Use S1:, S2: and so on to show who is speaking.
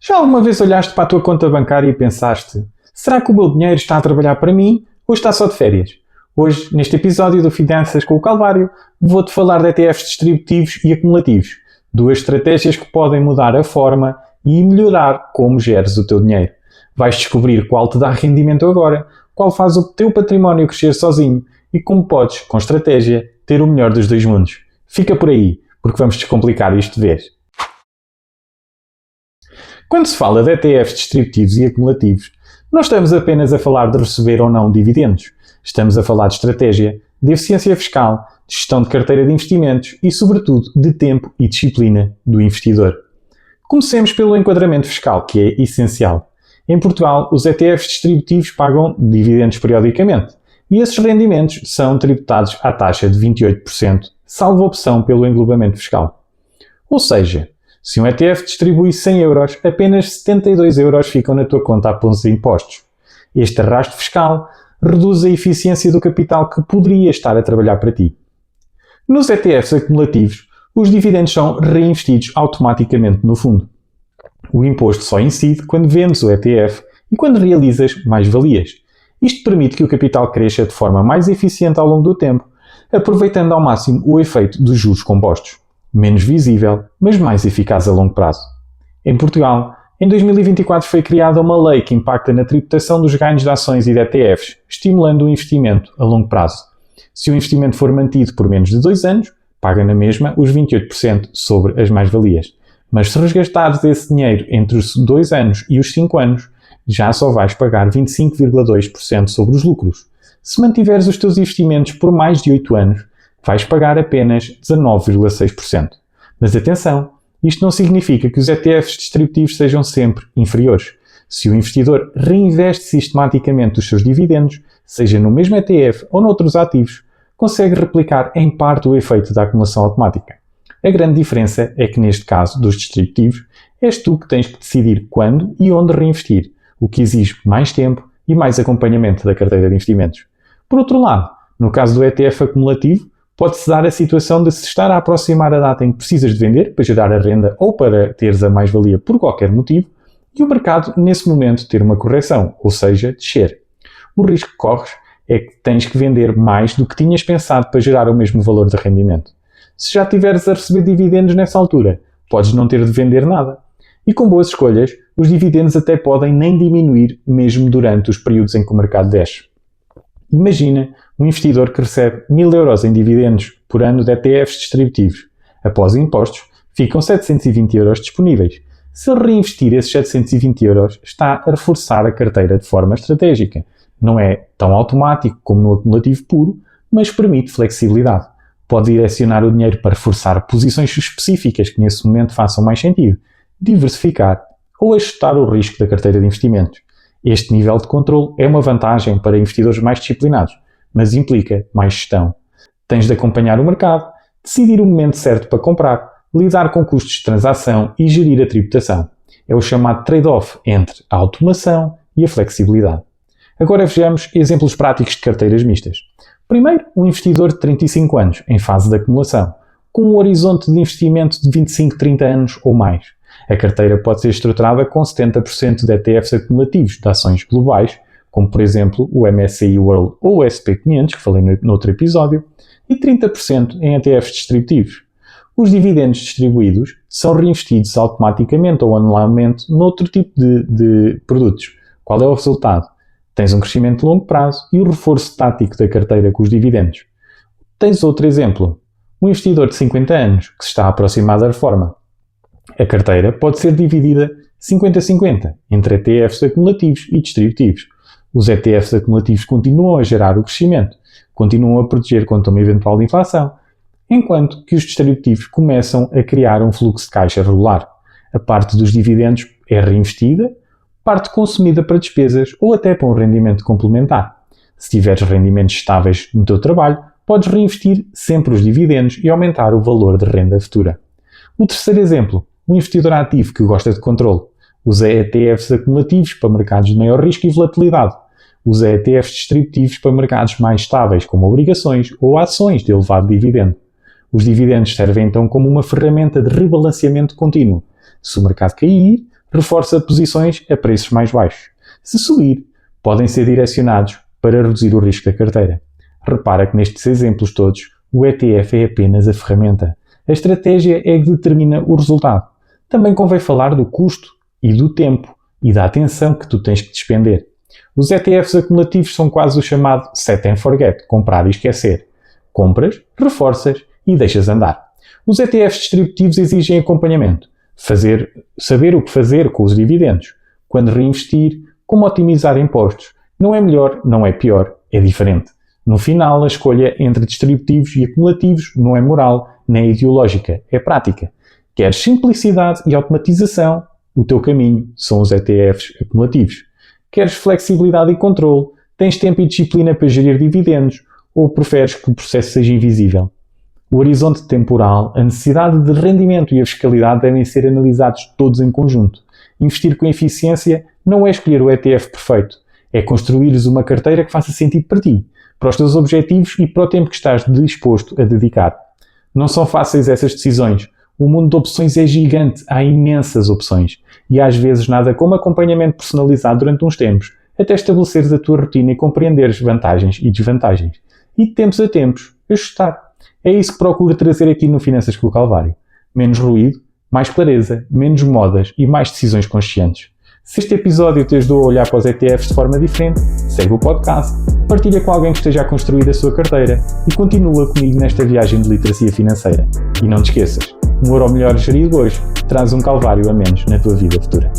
S1: Já alguma vez olhaste para a tua conta bancária e pensaste: será que o meu dinheiro está a trabalhar para mim ou está só de férias? Hoje, neste episódio do Finanças com o Calvário, vou-te falar de ETFs distributivos e acumulativos, duas estratégias que podem mudar a forma e melhorar como geres o teu dinheiro. Vais descobrir qual te dá rendimento agora, qual faz o teu património crescer sozinho e como podes, com estratégia, ter o melhor dos dois mundos. Fica por aí, porque vamos descomplicar isto de vez. Quando se fala de ETFs distributivos e acumulativos, não estamos apenas a falar de receber ou não dividendos. Estamos a falar de estratégia, de eficiência fiscal, de gestão de carteira de investimentos e, sobretudo, de tempo e disciplina do investidor. Comecemos pelo enquadramento fiscal, que é essencial. Em Portugal, os ETFs distributivos pagam dividendos periodicamente e esses rendimentos são tributados à taxa de 28%, salvo opção pelo englobamento fiscal. Ou seja, se um ETF distribui 100 euros, apenas 72 euros ficam na tua conta a pontos de impostos. Este arrasto fiscal reduz a eficiência do capital que poderia estar a trabalhar para ti. Nos ETFs acumulativos, os dividendos são reinvestidos automaticamente no fundo. O imposto só incide quando vendes o ETF e quando realizas mais-valias. Isto permite que o capital cresça de forma mais eficiente ao longo do tempo, aproveitando ao máximo o efeito dos juros compostos. Menos visível, mas mais eficaz a longo prazo. Em Portugal, em 2024 foi criada uma lei que impacta na tributação dos ganhos de ações e de ETFs, estimulando o investimento a longo prazo. Se o investimento for mantido por menos de 2 anos, paga na mesma os 28% sobre as mais-valias. Mas se resgastares esse dinheiro entre os 2 anos e os 5 anos, já só vais pagar 25,2% sobre os lucros. Se mantiveres os teus investimentos por mais de 8 anos, vais pagar apenas 19,6%. Mas atenção, isto não significa que os ETFs distributivos sejam sempre inferiores. Se o investidor reinveste sistematicamente os seus dividendos, seja no mesmo ETF ou noutros ativos, consegue replicar em parte o efeito da acumulação automática. A grande diferença é que neste caso dos distributivos, és tu que tens que decidir quando e onde reinvestir, o que exige mais tempo e mais acompanhamento da carteira de investimentos. Por outro lado, no caso do ETF acumulativo, pode-se dar a situação de se estar a aproximar a data em que precisas de vender para gerar a renda ou para teres a mais-valia por qualquer motivo e o mercado, nesse momento, ter uma correção, ou seja, descer. O risco que corres é que tens que vender mais do que tinhas pensado para gerar o mesmo valor de rendimento. Se já estiveres a receber dividendos nessa altura, podes não ter de vender nada. E com boas escolhas, os dividendos até podem nem diminuir mesmo durante os períodos em que o mercado desce. Imagina um investidor que recebe 1.000 euros em dividendos por ano de ETFs distributivos. Após impostos, ficam 720 euros disponíveis. Se ele reinvestir esses 720 euros, está a reforçar a carteira de forma estratégica. Não é tão automático como no acumulativo puro, mas permite flexibilidade. Pode direcionar o dinheiro para reforçar posições específicas que nesse momento façam mais sentido, diversificar ou ajustar o risco da carteira de investimentos. Este nível de controle é uma vantagem para investidores mais disciplinados, mas implica mais gestão. Tens de acompanhar o mercado, decidir o momento certo para comprar, lidar com custos de transação e gerir a tributação. É o chamado trade-off entre a automação e a flexibilidade. Agora vejamos exemplos práticos de carteiras mistas. Primeiro, um investidor de 35 anos, em fase de acumulação, com um horizonte de investimento de 25, 30 anos ou mais. A carteira pode ser estruturada com 70% de ETFs acumulativos de ações globais, como por exemplo o MSCI World ou o SP500, que falei no outro episódio, e 30% em ETFs distributivos. Os dividendos distribuídos são reinvestidos automaticamente ou anualmente noutro tipo de produtos. Qual é o resultado? Tens um crescimento de longo prazo e o reforço tático da carteira com os dividendos. Tens outro exemplo. Um investidor de 50 anos que se está a aproximar da reforma. A carteira pode ser dividida 50-50 entre ETFs acumulativos e distributivos. Os ETFs acumulativos continuam a gerar o crescimento, continuam a proteger contra uma eventual inflação, enquanto que os distributivos começam a criar um fluxo de caixa regular. A parte dos dividendos é reinvestida, parte consumida para despesas ou até para um rendimento complementar. Se tiveres rendimentos estáveis no teu trabalho, podes reinvestir sempre os dividendos e aumentar o valor de renda futura. O terceiro exemplo, um investidor ativo que gosta de controle. Usa ETFs acumulativos para mercados de maior risco e volatilidade. Usa ETFs distributivos para mercados mais estáveis, como obrigações ou ações de elevado dividendo. Os dividendos servem então como uma ferramenta de rebalanceamento contínuo. Se o mercado cair, reforça posições a preços mais baixos. Se subir, podem ser direcionados para reduzir o risco da carteira. Repara que nestes exemplos todos, o ETF é apenas a ferramenta. A estratégia é que determina o resultado. Também convém falar do custo e do tempo e da atenção que tu tens que despender. Os ETFs acumulativos são quase o chamado set and forget, comprar e esquecer. Compras, reforças e deixas andar. Os ETFs distributivos exigem acompanhamento, saber o que fazer com os dividendos, quando reinvestir, como otimizar impostos. Não é melhor, não é pior, é diferente. No final, a escolha entre distributivos e acumulativos não é moral, nem é ideológica, é prática. Queres simplicidade e automatização? O teu caminho são os ETFs acumulativos. Queres flexibilidade e controle? Tens tempo e disciplina para gerir dividendos? Ou preferes que o processo seja invisível? O horizonte temporal, a necessidade de rendimento e a fiscalidade devem ser analisados todos em conjunto. Investir com eficiência não é escolher o ETF perfeito, é construires uma carteira que faça sentido para ti, para os teus objetivos e para o tempo que estás disposto a dedicar. Não são fáceis essas decisões. O mundo de opções é gigante, há imensas opções. E às vezes nada como acompanhamento personalizado durante uns tempos, até estabeleceres a tua rotina e compreenderes vantagens e desvantagens. E de tempos a tempos, ajustar. É isso que procuro trazer aqui no Finanças com o Calvário. Menos ruído, mais clareza, menos modas e mais decisões conscientes. Se este episódio te ajudou a olhar para os ETFs de forma diferente, segue o podcast, partilha com alguém que esteja a construir a sua carteira e continua comigo nesta viagem de literacia financeira. E não te esqueças, €1 melhor gerido hoje traz um calvário a menos na tua vida futura.